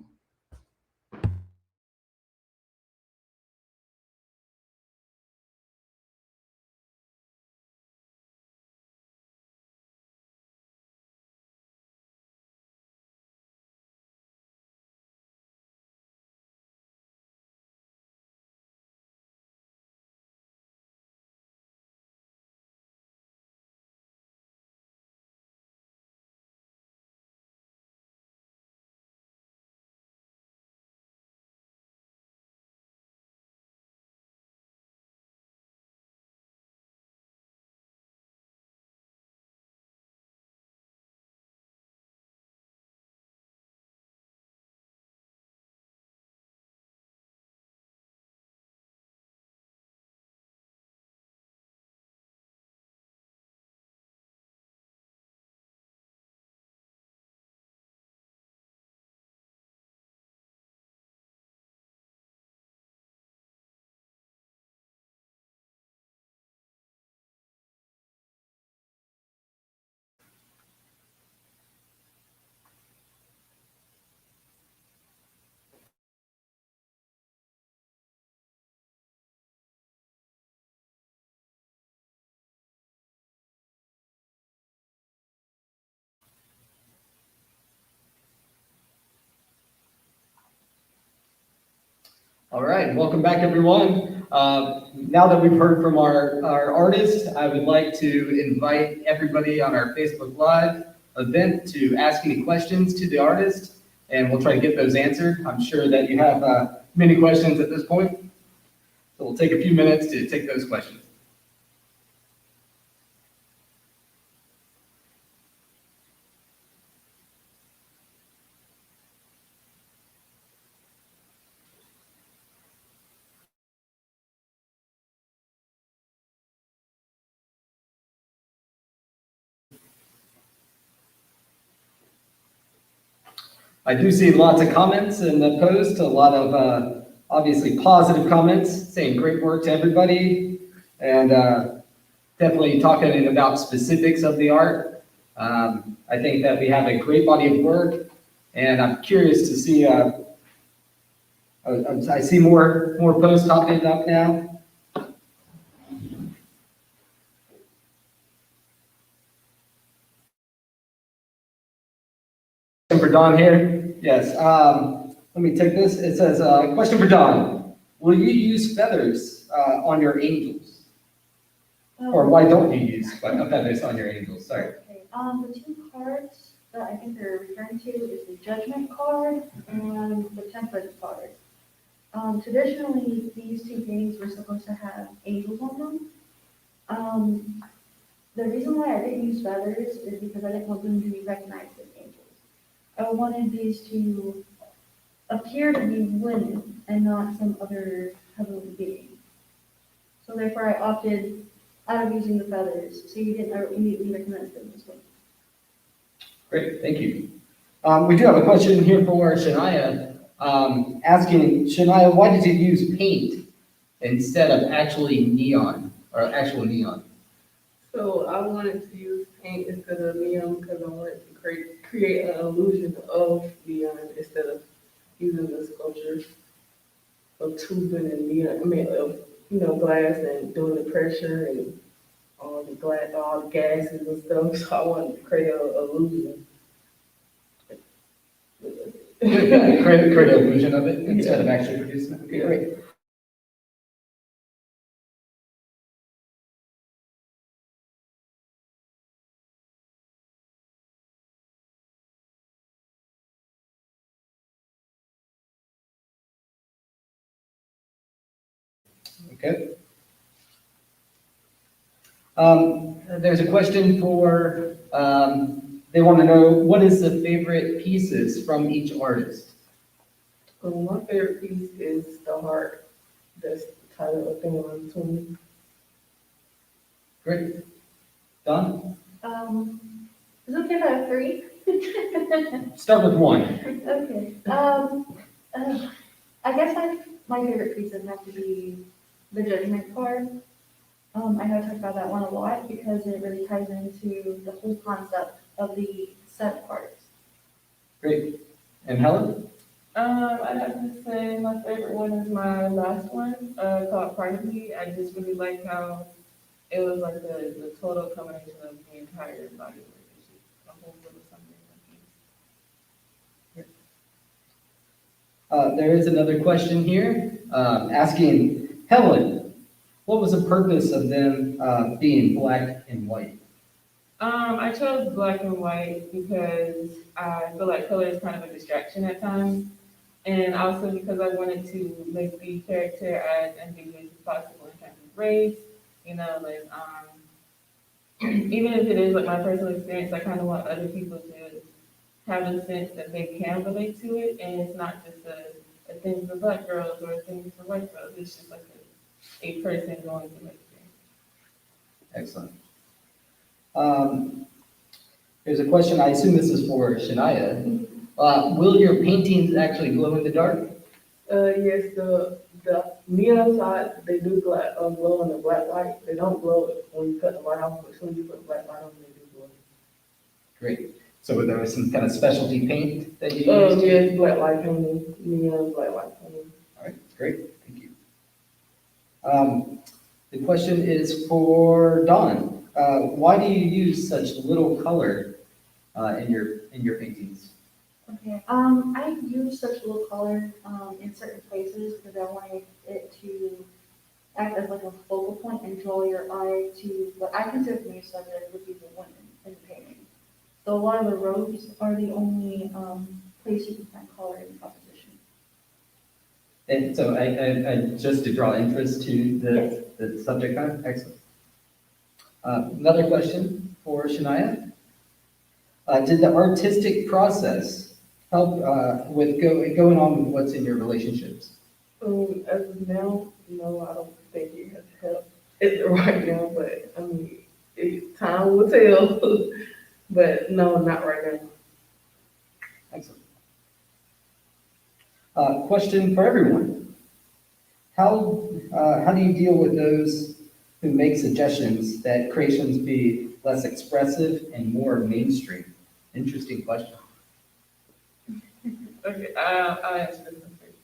All right, welcome back, everyone. Now that we've heard from our artist, I would like to invite everybody on our Facebook Live event to ask any questions to the artist, and we'll try to get those answered. I'm sure that you have many questions at this point, so we'll take a few minutes to take those questions. I do see lots of comments in the post, a lot of obviously positive comments saying great work to everybody, and definitely talking about specifics of the art. I think that we have a great body of work, and I'm curious to see, I see more posts popping up now. For Don here, yes. Let me take this. It says, question for Don. Will you use feathers on your angels? Or why don't you use feathers on your angels? Sorry. Okay, the two cards that I think they're referring to is the Judgment card and the Temperance card. Traditionally, these two things were supposed to have angels on them. The reason why I didn't use feathers is because I didn't want them to be recognized as angels. I wanted these to appear to be women and not some other heavenly being. So therefore, I opted out of using the feathers, so you didn't immediately recognize them as well. Great, thank you. We do have a question here for Shania, asking, Shania, why did you use paint instead of actually neon, or actual neon? So I wanted to use paint instead of neon because I wanted to create an illusion of neon instead of using the sculptures of tubing and neon. I mean, of glass and doing the pressure and all the glass, all the gases and stuff. So I wanted to create an illusion. Create an illusion of it instead of actually producing it. Okay, Yeah. great. Okay. There's a question for, they want to know, what is the favorite pieces from each artist? My favorite piece is the heart. That's the title of thing on 20. Great. Don? Is it okay if I have three? Start with one. Okay. I guess my favorite pieces have to be the judgment card. I know I talked about that one a lot because it really ties into the whole concept of the set parts. Great. And Helen? I'd have to say my favorite one is my last one, called Part of Me. I just really like how it was like the total combination of the entire body work. It's just a whole little something like There is another question here, asking Helen, what was the purpose of them being black and white? I chose black and white because I feel like color is kind of a distraction at times. And also because I wanted to make the character as ambiguous as possible in terms of race, like, even if it is like my personal experience, I kind of want other people to have a sense that they can relate to it, and it's not just a thing for black girls or a thing for white girls, it's just like a person going through it. Excellent. There's a question, I assume this is for Shania. Will your paintings actually glow in the dark? Yes, the neon side, they do glow in the black light. They don't glow when you cut the light off, but as soon as you put the black light on, they do glow. Great. So there was some kind of specialty paint that you used? Yes, black light painting, neon black light painting. All right, great, thank you. The question is for Dawn. Why do you use such little color in your paintings? Okay. I use such little color in certain places because I wanted it to act as like a focal point and draw your eye to what I consider the main subject would be the women in the painting. So a lot of the robes are the only place you can find color in the composition. And so I just to draw interest to the subject matter, excellent. Another question for Shania. Did the artistic process help with going on with what's in your relationships? As of now, no, I don't think it has helped it right now, but I mean, time will tell. But no, not right now. Excellent. Question for everyone. How do you deal with those who make suggestions that creations be less expressive and more mainstream? Interesting question. Okay, I'll answer this one first.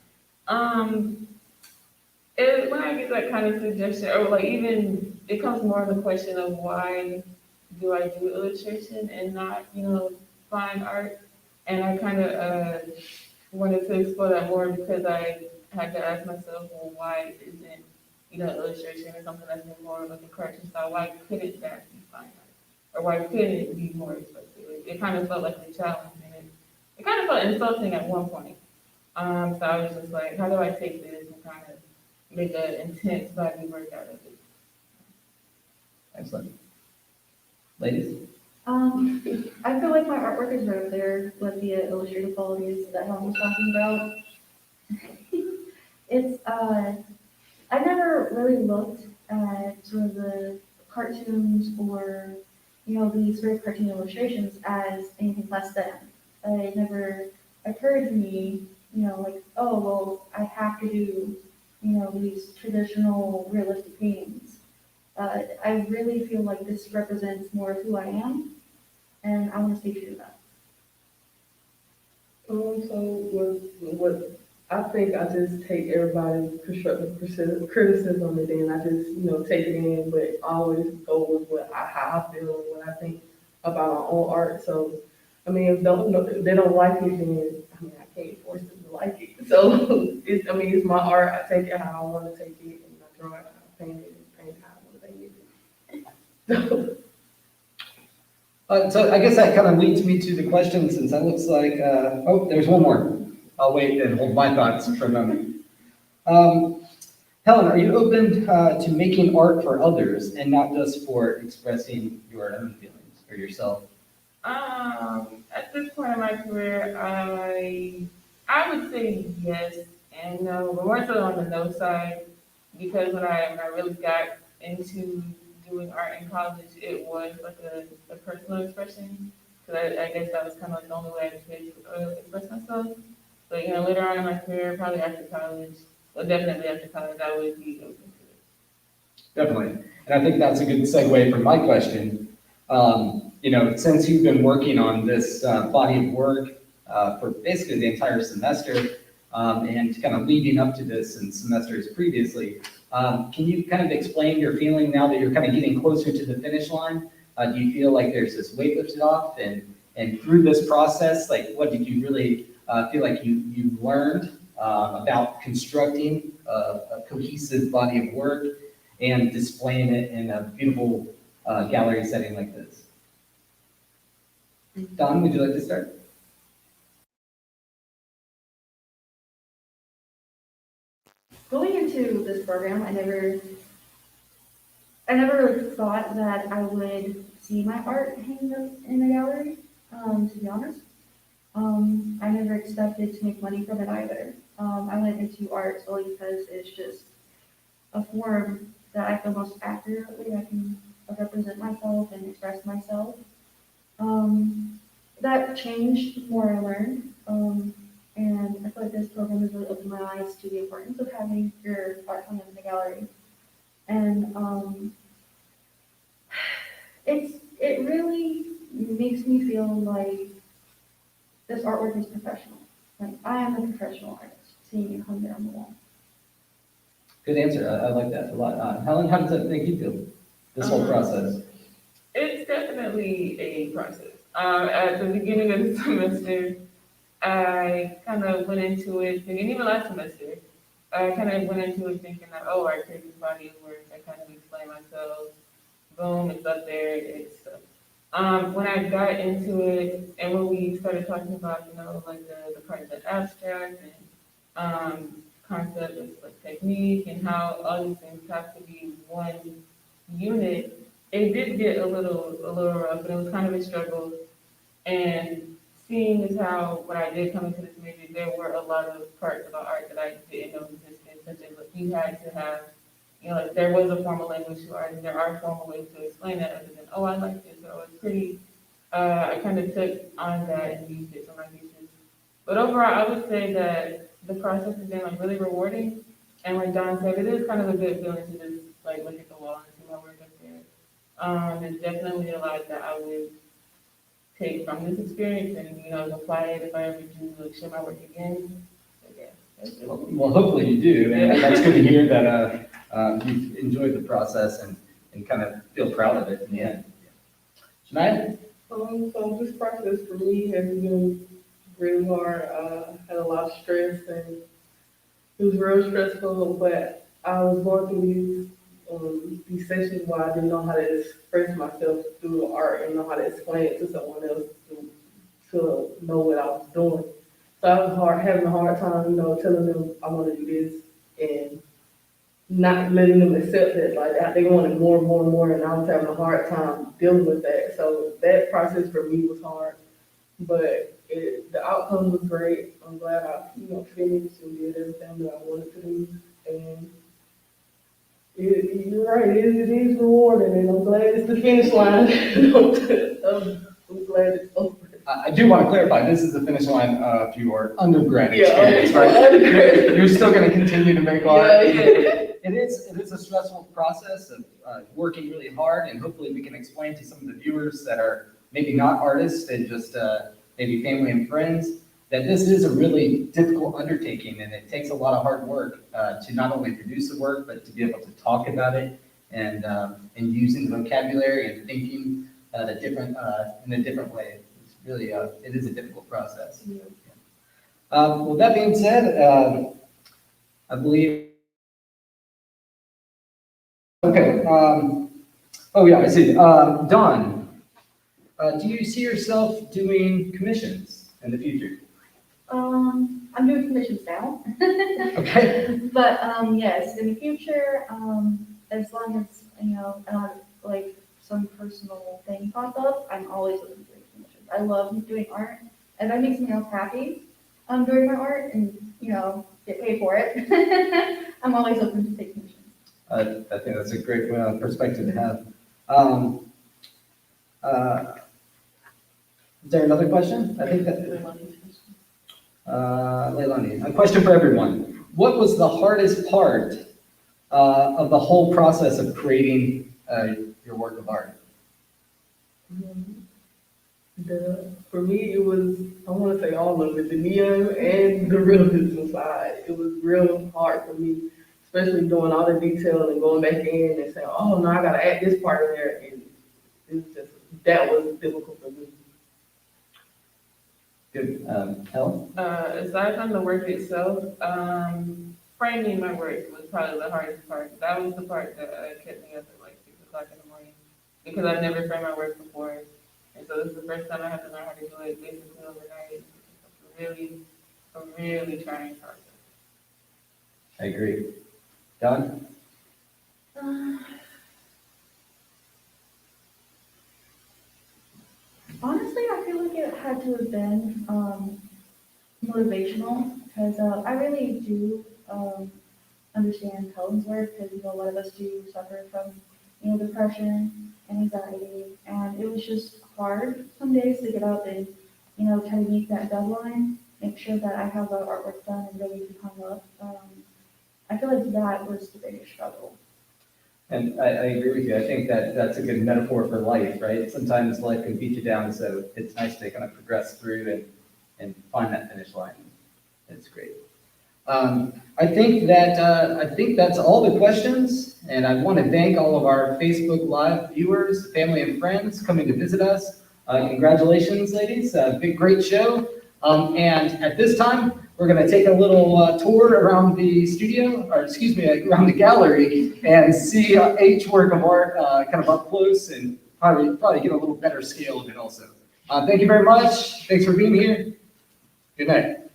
When I get that kind of suggestion, or like even, it comes more of the question of why do I do illustration and not, fine art? And I kind of wanted to explore that more because I had to ask myself, well, why isn't, illustration or something that's more like a cartoon style, why couldn't that be fine art? Or why couldn't it be more expressive? It kind of felt like a challenge, and it kind of felt insulting at one point. So I was just like, how do I take this and kind of make an intense body work out of it? Excellent. Ladies? I feel like my artwork is right up there with the illustrative qualities that Helen was talking about. It's, I never really looked at sort of the cartoons or, these sort of cartoon illustrations as anything less than. It never occurred to me, like, oh, well, I have to do, these traditional realistic paintings. I really feel like this represents more of who I am, and I want to stay true to that. So what I think I just take everybody's constructive criticism and then I just, take it in, but always go with how I feel and what I think about my own art. So, I mean, if they don't like it, then, I can't force them to like it. So, it's my art. I take it how I want to take it, and I draw it, I paint it, and paint it how I want to paint it. So I guess that kind of leads me to the question, since that looks like, there's one more. I'll wait and hold my thoughts for a moment. Helen, are you open to making art for others and not just for expressing your own feelings or yourself? At this point in my career, I I would say yes and no, but more so on the no side, because when I really got into doing art in college, it was like a personal expression. Because I guess that was kind of like the only way I could express myself. But later on in my career, probably after college, well, definitely after college, I would be open to it. Definitely. And I think that's a good segue for my question. Since you've been working on this body of work for basically the entire semester, and kind of leading up to this in semesters previously, can you kind of explain your feeling now that you're kind of getting closer to the finish line? Do you feel like there's this weight lifted off, and through this process, like what did you really feel like you learned about constructing a cohesive body of work and displaying it in a beautiful gallery setting like this? Don, would you like to start? Going into this program, I never really thought that I would see my art hanging up in a gallery, to be honest. I never expected to make money from it either. I went into art solely because it's just a form that I feel most accurately I can represent myself and express myself. That changed the more I learned. And I feel like this program has really opened my eyes to the importance of having your art hung up in the gallery. And it really makes me feel like this artwork is professional. Like I am a professional artist, seeing it hung there on the wall. Good answer. I like that a lot. Helen, how does that make you feel? This whole process. It's definitely a process. At the beginning of the semester, I kind of went into it, and even last semester, I kind of went into it thinking that, oh, I create this body of work, I kind of explain myself, boom, it's up there, it's when I got into it, and when we started talking about, like the part of the abstract and concept of like technique and how all these things have to be one unit, it did get a little rough, and it was kind of a struggle. And seeing as how when I did come into this major, there were a lot of parts about art that I didn't know existed, such as like you had to have, like there was a formal language to art, and there are formal ways to explain that other than, oh, I like this. So it's pretty, I kind of took on that and used it for my pieces. But overall, I would say that the process has been like really rewarding. And like Don said, it is kind of a good feeling to just like look at the wall and see my work up there. There's definitely a lot that I would take from this experience and apply it if I ever do like show my work again. So yeah, that's it. Well, hopefully you do, and that's good to hear that you've enjoyed the process and kind of feel proud of it in the end. Shania? So this process for me has been really hard. Had a lot of stress, and it was real stressful, but I was going through these sessions where I didn't know how to express myself through the art and know how to explain it to someone else to know what I was doing. So I was having a hard time, telling them I want to do this and not letting them accept it. Like they wanted more and more and more, and I was having a hard time dealing with that. So that process for me was hard, but the outcome was great. I'm glad I finished and did everything that I wanted to do, and you're right, it is rewarding, and I'm glad it's the finish line. I'm glad it's over. I do want to clarify, this is the finish line of your undergrad Yeah, experience, right? You're still going to continue to make art. Yeah. It is a stressful process of working really hard, and hopefully we can explain to some of the viewers that are maybe not artists and just maybe family and friends that this is a really difficult undertaking, and it takes a lot of hard work to not only produce the work, but to be able to talk about it and using the vocabulary and thinking in a different way. It's really it is a difficult process. Yeah. With that being said, I believe. Okay. Oh yeah, I see. Don, do you see yourself doing commissions in the future? I'm doing commissions now. Okay. But yes, in the future, as long as like some personal thing pops up, I'm always looking for commissions. I love doing art, and that makes me else happy. during my art and, get paid for it. I'm always open to take commissions. I think that's a great perspective to have. Is there another question? I think that, Leilani, a question for everyone. What was the hardest part of the whole process of creating your work of art? For me, it was, I want to say all of it, the neon and the realism side. It was real hard for me, especially doing all the detail and going back in and saying, oh, no, I got to add this part in there. And it was just, that was difficult for me. Good. Helen? Aside from the work itself, framing my work was probably the hardest part. That was the part that kept me up at like 6 o'clock in the morning because I've never framed my work before. And so this is the first time I have to learn how to do it basically overnight. It's a really trying process. I agree. Don? Honestly, I feel like it had to have been motivational because I really do understand Helen's work because a lot of us do suffer from depression and anxiety, and it was just hard some days to get up and try to meet that deadline, make sure that I have the artwork done and ready to hang up. I feel like that was the biggest struggle. And I agree with you. I think that that's a good metaphor for life, right? Sometimes life can beat you down, so it's nice to kind of progress through and find that finish line. It's great. I think that's all the questions, and I want to thank all of our Facebook Live viewers, family, and friends coming to visit us. Congratulations, ladies! Great show. And at this time, we're going to take a little tour around the studio, or excuse me, around the gallery, and see each work of art kind of up close, and probably get a little better scale of it also. Thank you very much. Thanks for being here. Good night.